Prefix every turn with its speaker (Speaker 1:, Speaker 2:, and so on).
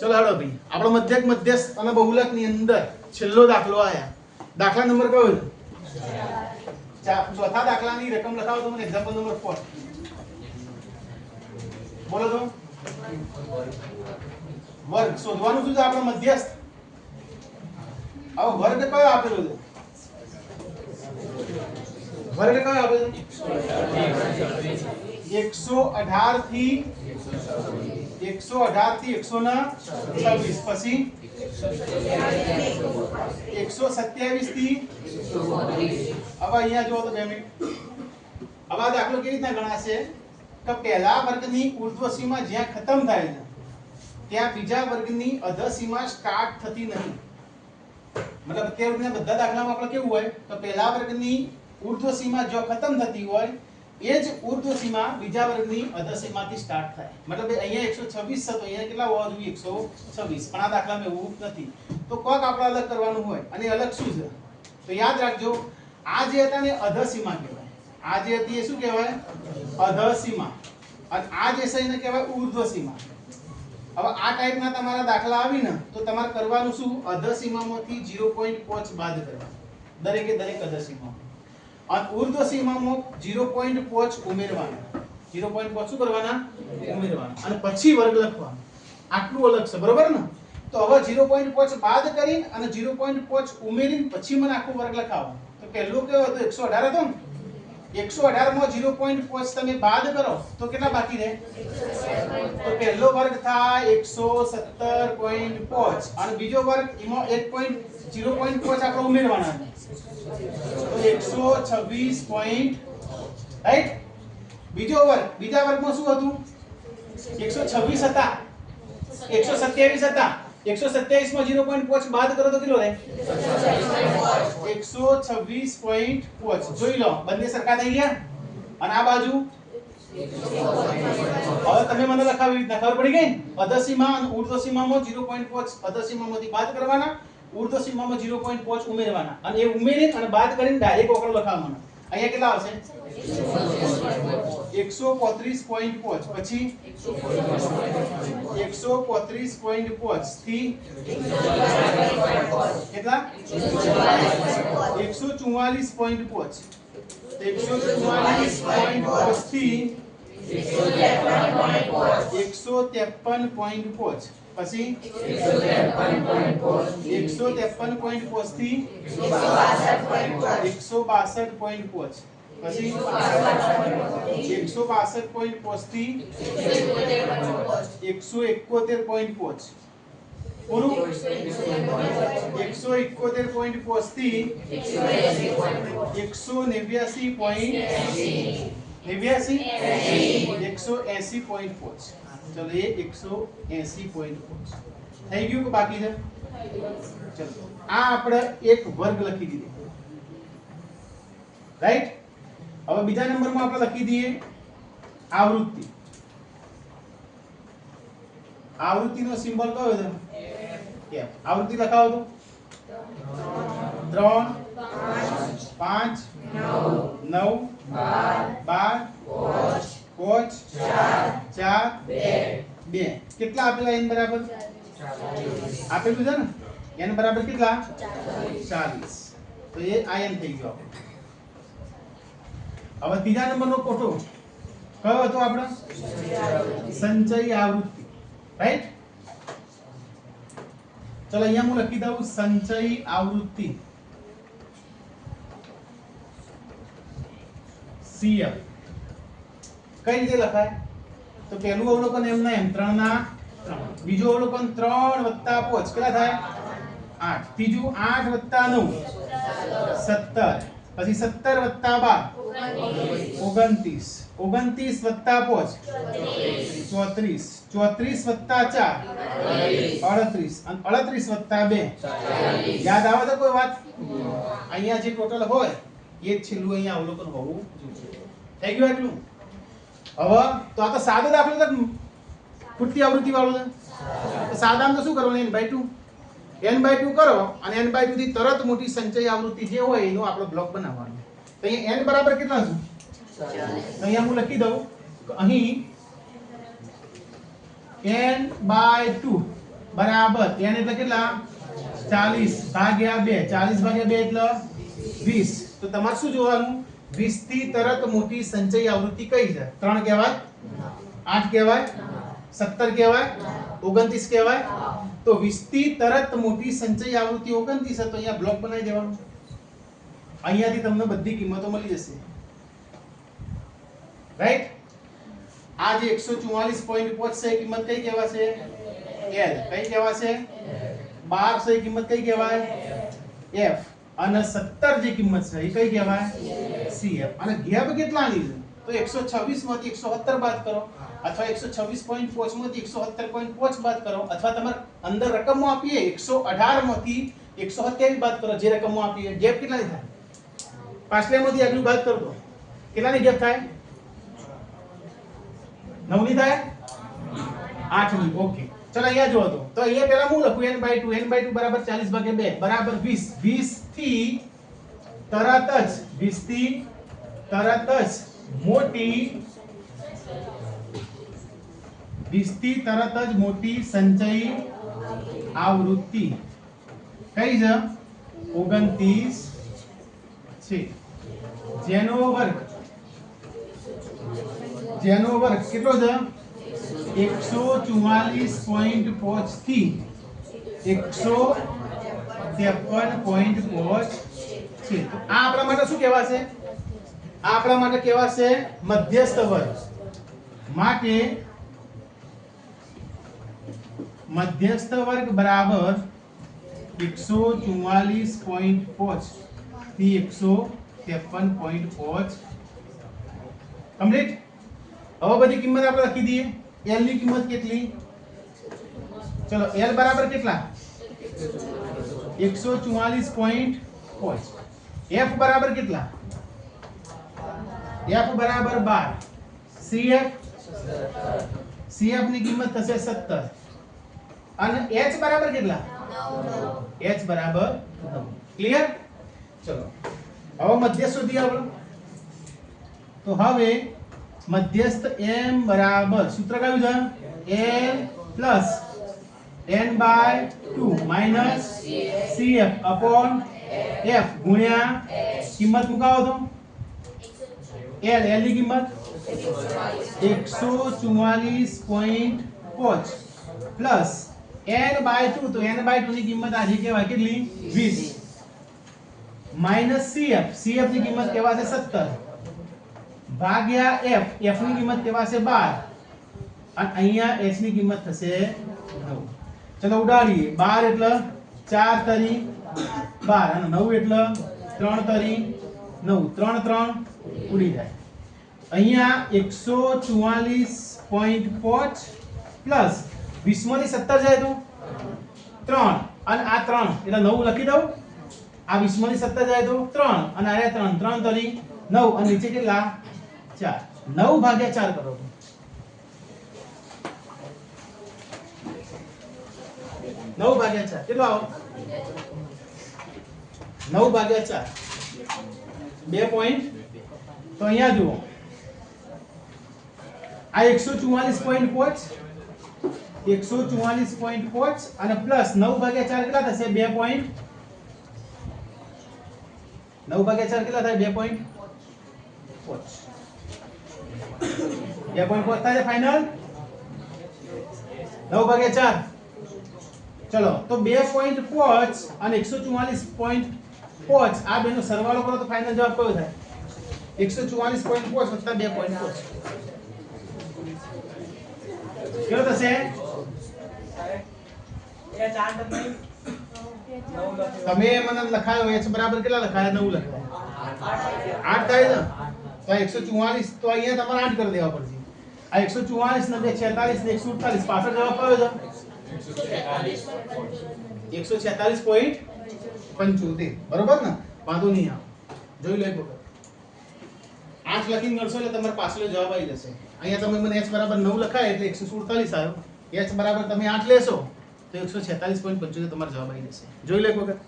Speaker 1: ચલો હેડો ભાઈ, આપણો મધ્યક મધ્યસ્થ અને બહુલક ની અંદર છેલ્લો દાખલો આયા. દાખલા નંબર કયો છે? ચોથા દાખલાની રકમ લખાવો તો મને એક્ઝામ્પલ નંબર 4 બોલો તો. વર્ગ શોધવાનું શું છે આપણો મધ્યસ્થ. હવે વર્ગ કયો આપેલો છે? વર્ગ કયો આપેલો છે? 118 થી 126 પછી 127 થી હવે અહીંયા જો તો 2 મિનિટ. હવે આ દાખલો કેવી રીતના ગણાશે કે પહેલા વર્ગની ઉર્ધ્વ સીમા જ્યાં ખતમ થાય છે ત્યાં બીજા વર્ગની અધઃ સીમા સ્ટાર્ટ થતી નહીં. મતલબ અત્યાર સુધીના બધા દાખલામાં આપણે કેવું હોય તો પહેલા વર્ગની ઉર્ધ્વ સીમા જો ખતમ થતી હોય એ જ ઉર્ધ્વ સીમા બીજા વર્ગની અધઃ સીમાથી સ્ટાર્ટ થાય. મતલબ અહીંયા 126 હતો, અહીંયા કેટલા હોવા જોઈએ? 126. પણ આ દાખલામાં એવું નથી. તો કોક આપણે અલગ કરવાનું હોય અને અલગ શું છે તો યાદ રાખજો, આ જે હતા ને અધઃ સીમા કહેવાય. આ જે હતી એ શું કહેવાય? અધઃ સીમા. અને આ જે છે એને કહેવાય ઉર્ધ્વ સીમા. હવે આ ટાઈપના તમારા દાખલા આવીને તો તમારે કરવાનું શું? અધઃ સીમામાંથી 0.5 બાદ કરવાનું. દરેકે દરેક અધઃ સીમા અને ઉર્ધ્વ સીમામાં 0.5 ઉમેરવાના. 0.5 શું કરવાના? ઉમેરવાના. અને પછી વર્ગ લખવાનો. આટલું અલગ છે, બરોબર ને? તો હવે 0.5 બાદ કરીને અને 0.5 ઉમેરીને પછી મને આખો વર્ગ લખાવો. તો પહેલો કયો હતો? 118 હતો ને? 118 માં 0.5 તમે બાદ કરો તો કેટલા બાકી રહે? તો પહેલો વર્ગ થાય 117.5 અને બીજો વર્ગ એમાં 0.5 આપણે ઉમેરવાના છે તો 126 રાઈટ. બીજો વર્ગ, બીજા વર્ગમાં શું હતું? 126 હતા, 127 હતા. 127 માં 0.5 બાદ કરો તો કેટલો રહે? 126.5. જોઈ લો બંને સરખા થઈ ગયા. અને આ બાજુ હવે તમે મને લખાવી રીતના ખબર પડી ગઈ. અધઃ સીમા અને ઉર્ધ્વ સીમામાં 0.5 અધઃ સીમામાંથી બાદ કરવાના, ઉર્ધ્વ સીમામાં 0.5 ઉમેરવાના અને એ ઉમેરીને અને બાદ કરીને ડાયરેક્ટ ઓકળો લખાવવાનો. અહીંયા કેટલા આવશે? 135.5 પછી 135.5 થી કેટલા? 144.5. 144.5 થી 153.5 પછી 153.5 થી 162.5 પછી 162.5 થી 171.5 પૂરું. 171.5 થી 189.80. ચલો એ 180.5 થઈ ગયું કે બાકી છે? ચલો આ આપણે એક વર્ગ લખી દીધો, રાઈટ. હવે બીજા નંબરમાં આપણે લખી દઈએ આવૃત્તિ. આવૃત્તિનો સિમ્બોલ કયો છે? F. આવૃત્તિ લખાવો તો 3 5 9 12 5 4 2. કેટલા આપેલા? n બરાબર આપેલું છે ને? n બરાબર કેટલા? 40. તો એ આ n થઈ ગયો આપણે. હવે ત્રીજા નંબરનો કોઠો કયો હતો આપણો? સંચયી આવૃત્તિ, રાઈટ. ચલો અહીંયા હું લખી દઉં સંચયી આવૃત્તિ CF. કઈ રીતે લખાય? તો પહેલું અવલોકન એમના એમ 3 ના 3. બીજું અવલોકન 3 + 5 કેટલા થાય? 8. ત્રીજું 8 + 9 17. પછી 17 + 12 29. 29 + 5 34. 34 + 4 38. અને 38 + 2 યાદ આવે તો કોઈ વાત? અહીંયા જે ટોટલ હોય એ જ છેલ્લું અહીંયા અવલોકન હોવું જોઈએ. થઈ ગયું એટલું? હવે તો આ તો સાદો દાખલો છે, ખૂટતી આવૃત્તિ વાળો છે. તો સાદામાં તો શું કરવાનું? n/2 કરો અને n/2 થી તરત મોટી સંચય આવૃત્તિ જે હોય એનો આપણો બ્લોક બનાવવાનો. તો અહીંયા n બરાબર કેટલા છે? 40. અહીંયા હું લખી દઉં અહીં n/2 બરાબર n એટલે કેટલા 40 ભાગ્યા 2 40 ભાગ્યા 2 એટલે 20 તો તમારે શું જોવાનું 20 થી તરત મોટી સંચય આવૃત્તિ કઈ છે 3 કહેવાય 8 કહેવાય 17 કહેવાય 29 કહેવાય તો 20 થી તરત મોટી સંચય આવૃત્તિ 29 છે તો અહીંયા બ્લોક બનાવી દેવાનું અહીંયાથી તમને બધી કિંમતો મળી જશે રાઈટ આ જે 144.5 છે કિંમત કઈ કહેવાશે L કઈ કહેવાશે 12 છે કિંમત કઈ કહેવાય F અને 17 જે કિંમત છે એ કઈ કહેવાય CF અને ગેપ કેટલાની છે તો 126 માંથી 117 બાદ કરો અથવા 126.5 માંથી 117.5 બાદ કરો અથવા તમારે અંદર રકમો આપીએ 118 માંથી 127 બાદ કરો જે રકમો આપીએ ગેપ કેટલાની થાય પાછળમાંથી આગળ બાદ કરો તો કેટલાની ગેપ થાય 9 ની થાય 8 ની ઓકે ચલો અહીંયા જો તો અહીંયા પહેલા હું લખું n/2 બરાબર 40/2 બરાબર 20 20 થી તરત જ મોટી સંચય આવૃત્તિ કઈ છે 29 છે જેનો વર્ગ કેટલો છે 144.5 થી 153.5 છે તો આ આપણા માટે શું કહેવાશે આ આપણા માટે કહેવાશે મધ્યસ્થ વર્ગ માટે મધ્યસ્થ વર્ગ બરાબર 144.5 થી 153.5 કમ્પ્લીટ હવે બધી કિંમત આપણે લખી દઈએ L ની કિંમત કેટલી ચલો L બરાબર કેટલા 144.5 F બરાબર કેટલા F બરાબર 12 CF ની કિંમત થશે 17 અને H બરાબર કેટલા 9 H બરાબર 9 ક્લિયર ચલો હવે મધ્યસ્થ શોધી આપણે તો હવે મધ્યસ્થ m બરાબર સૂત્ર કયું છે L plus n/2 minus CF upon F ગુણ્યા કિંમત મુકાવો તો L ની કિંમત 144.5 પ્લસ n/2 તો n/2 ની કિંમત આજે કહેવાય કેટલી 20 માઈનસ CF ની કિંમત કહેવાશે 17 ભાગ્યા F ની કિંમત કહેવાશે 12 અને અહીંયા H ની કિંમત થશે 9 ચલો ઉડાડીએ 12 એટલે 4 તરી 12 અને 9 એટલે 3 તરી 9 3 3 ઉડી જાય અહીંયા 144.5 પ્લસ 20 માંથી 17 જાય તો 3 અને આ 3 એટલે 9 લખી દઉં આ 20 માંથી 17 જાય તો 3 અને આ 3 તરી 9 અને નીચે કેટલા 4 9 ભાગ્યા 4 કરો 9 ભાગ્યા 4 કેટલો આવો 9 ભાગ્યા 4 2 પોઈન્ટ તો અહીંયા જુઓ આ 144.5 અને પ્લસ 9 ભાગ્યા 4 કેટલા થશે 2 પોઈન્ટ 9 ભાગ્યા 4 કેટલા થાય 2 પોઈન્ટ 5 થાય ફાઇનલ 9 ભાગ્યા 4 ચલો તો 2.5 અને 144.5 આ બેનો સરવાળો કરો તો ફાઇનલ જવાબ કયો થાય 144.5 વત્તા 2.5 કેવો થશે તમે મને લખાયો h બરાબર કેટલા લખાયા 9 લખાયા 8 થાય ને તો 144 તો અહીંયા તમારે 8 કરી દેવા પડશે આ 144 ને 46 ને 148 પાછળ જવાબ કયો છે 146.75 બરોબર ને વાંધો નહીં આ જોઈ લો એક વખત 8 લખીને ગણશો એટલે તમારો પાછલો જવાબ આવી જશે અહીંયા તમે મને h બરાબર 9 લખાય એટલે 147 આવ્યો h બરાબર તમે 8 લેશો તો 146.75 તમારો જવાબ આવી જશે જોઈ લો એક વખત